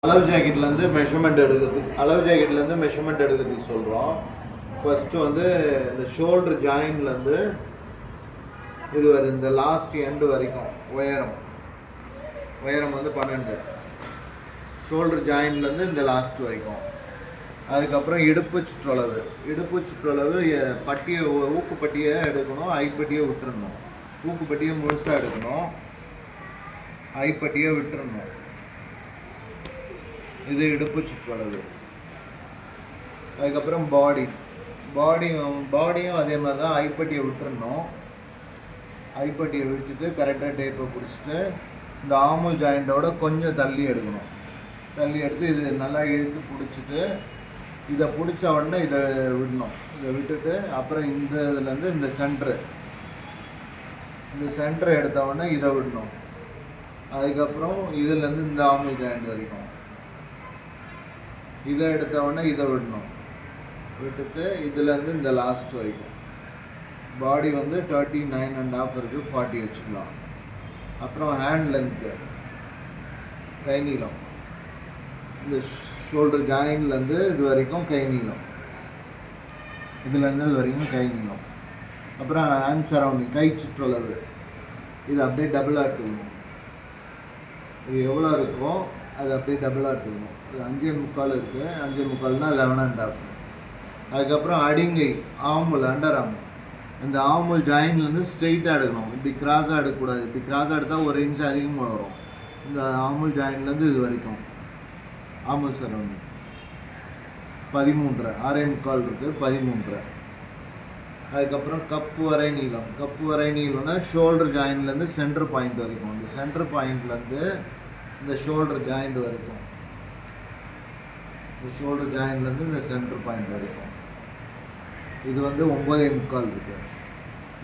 அளவு ஜாக்கெட்லேருந்து மெஷர்மெண்ட் எடுக்கிறதுக்கு சொல்கிறோம். ஃபஸ்ட்டு வந்து இந்த ஷோல்டர் ஜாயின்லேருந்து இது வரும், இந்த லாஸ்ட் எண்டு வரைக்கும் உயரம் வந்து 12. ஷோல்டர் ஜாயின்லேருந்து இந்த லாஸ்ட் வரைக்கும். அதுக்கப்புறம் இடுப்பு சுற்றளவு பட்டியை ஊக்குப்பட்டியை எடுக்கணும், ஐப்பட்டியை விட்டுறணும். ஊக்குப்பட்டியை முழுசாக எடுக்கணும், ஐப்பட்டியை விட்டுறணும். இது இடுப்பு சுற்றளவு. அதுக்கப்புறம் பாடியும் அதே மாதிரி தான், ஐப்பட்டியை விட்டுறணும். ஐப்பட்டியை விட்டுட்டு கரெக்டாக டேப்பை பிடிச்சிட்டு இந்த ஆமுல் ஜாயிண்டோட கொஞ்சம் தள்ளி எடுக்கணும். தள்ளி எடுத்து இது நல்லா இழுத்து பிடிச்சிட்டு இதை பிடிச்ச உடனே இதை விடணும். இதை விட்டுட்டு அப்புறம் இந்த இதுலேருந்து இந்த சென்டரை எடுத்த உடனே இதை விடணும். அதுக்கப்புறம் இதுலேருந்து இந்த ஆமுல் ஜாயிண்ட் வரைக்கும் இதை எடுத்த உடனே இதை விடணும். விட்டுட்டு இதுலேருந்து இந்த லாஸ்ட் வரைக்கும். பாடி வந்து 39.5 இருக்குது, 40 வச்சுக்கலாம். அப்புறம் ஹேண்ட் லென்த்து, கை நீளம், இந்த ஷோல்டர் ஜாயின்லேருந்து இது வரைக்கும் கை நீளம், இதுலேருந்து இது வரைக்கும் கை நீளம். அப்புறம் ஹேண்ட் சரௌண்டிங், கை சுற்றளவு, இது அப்படியே டபுளாக எடுத்துக்கணும். இது எவ்வளோ இருக்கோ அது அப்படியே டபுளாக எடுத்துக்கணும். இது 5.25 இருக்குது, 5.25னா 11.5. அதுக்கப்புறம் அடிங்கை, ஆமுல், அண்டர் ஆம், இந்த ஆமுல் ஜாயின்லேருந்து ஸ்ட்ரெயிட்டாக எடுக்கணும். இப்படி கிராஸாக எடுக்கக்கூடாது. இப்படி கிராஸாக எடுத்தால் 1 இன்ச் அதிகமாக வரும். இந்த ஆமுல் ஜாயின்லேருந்து இது வரைக்கும் ஆமுல் சரௌண்டிங் 13, 6.25 இருக்குது, 13. அதுக்கப்புறம் கப்பு வரை நீளம்னா ஷோல்டர் ஜாயின்லேருந்து சென்டர் பாயிண்ட் வரைக்கும். இந்த சென்டர் பாயிண்ட்லேருந்து இந்த ஷோல்டர் ஜாயிண்ட் வரைக்கும், இந்த ஷோல்டர் ஜாயின்லேருந்து இந்த சென்டர் பாயிண்ட் வரைக்கும். இது வந்து 9.25 இருக்குது.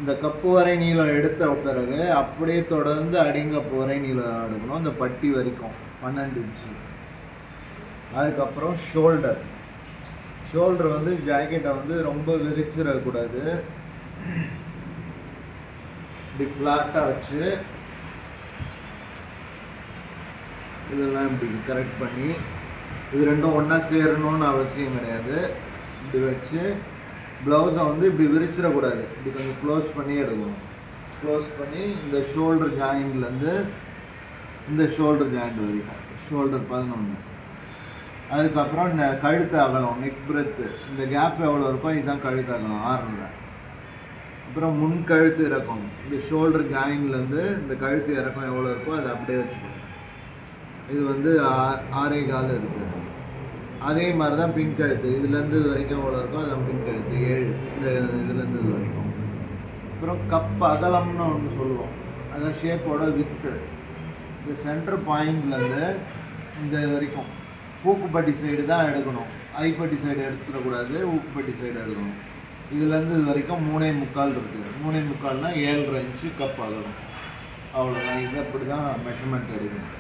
இந்த கப்பு வரை நீளம் எடுத்த பிறகு அப்படியே தொடர்ந்து அடிங்கப்பு வரை நீளம் எடுக்கணும், இந்த பட்டி வரைக்கும் 12 இன்ச்சு. அதுக்கப்புறம் ஷோல்டர் வந்து ஜாக்கெட்டை வந்து ரொம்ப விரிச்சிடக்கூடாது. இப்படி ஃப்ளாட்டாக வச்சு இதெல்லாம் இப்படி கரெக்ட் பண்ணி, இது ரெண்டும் ஒன்றா சேரணும்னு அவசியம் கிடையாது. இப்படி வச்சு ப்ளவுஸை வந்து இப்படி விரிச்சிடக்கூடாது. இப்படி கொஞ்சம் க்ளோஸ் பண்ணி எடுக்கணும். க்ளோஸ் பண்ணி இந்த ஷோல்டர் ஜாயின்ட்லேருந்து இந்த ஷோல்டர் ஜாயிண்ட் வரைக்கும், ஷோல்டர் 11. அதுக்கப்புறம் கழுத்து அகலம், நெக் பிரெத்து, இந்த கேப் எவ்வளோ இருக்கோ இதுதான் கழுத்து அகலம், 6.5. அப்புறம் முன் கழுத்து இறக்கம், இந்த ஷோல்டர் ஜாயின்லேருந்து இந்த கழுத்து இறக்கம் எவ்வளோ இருக்கோ அதை அப்படியே வச்சுக்கணும். இது வந்து 6.25 இருக்குது. அதே மாதிரி தான் பின் கழுத்து, இதுலேருந்து இது வரைக்கும் எவ்வளோ இருக்கோ அதான் பின் கழுத்து 7, இந்த இதுலேருந்து இது வரைக்கும். அப்புறம் கப் அகலம்னு ஒன்று சொல்லுவோம், அதான் ஷேப்போட வித்து. இந்த சென்டர் பாயிண்ட்லேருந்து இந்த இது வரைக்கும் ஊக்குப்பட்டி சைடு தான் எடுக்கணும், ஐப்பட்டி சைடு எடுத்துடக்கூடாது, ஊக்குப்பட்டி சைடு எடுக்கணும். இதுலேருந்து இது வரைக்கும் 3.25 இருக்குது. 3.25னா 7.5 இன்ச்சு கப் அகலம். அவ்வளோதான். இது அப்படி தான் மெஷர்மெண்ட் எடுக்கணும்.